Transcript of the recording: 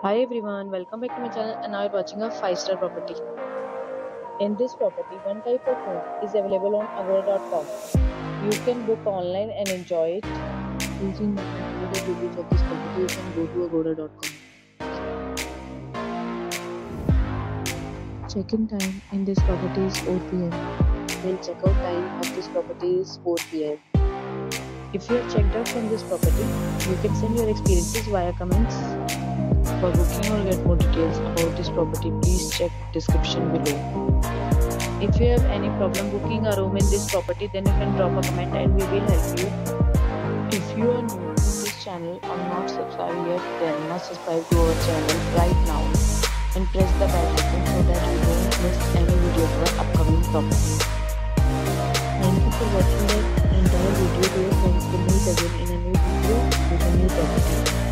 Hi everyone, welcome back to my channel and now you're watching a 5-star property. In this property, one type of room is available on Agoda.com. You can book online and enjoy it. Using the available reviews of this property, you can go to Agoda.com. Check-in time in this property is 4 p.m. Well, check-out time of this property is 4 p.m. If you have checked out from this property, you can send your experiences via comments. For booking or get more details about this property, please check description below. If you have any problem booking a room in this property, then you can drop a comment and we will help you. If you are new to this channel or not subscribed yet, then must subscribe to our channel right now and press the bell icon so that you don't miss any video of our upcoming property. Thank you for watching the entire video. Dear friends, we'll meet again in a new video with a new property.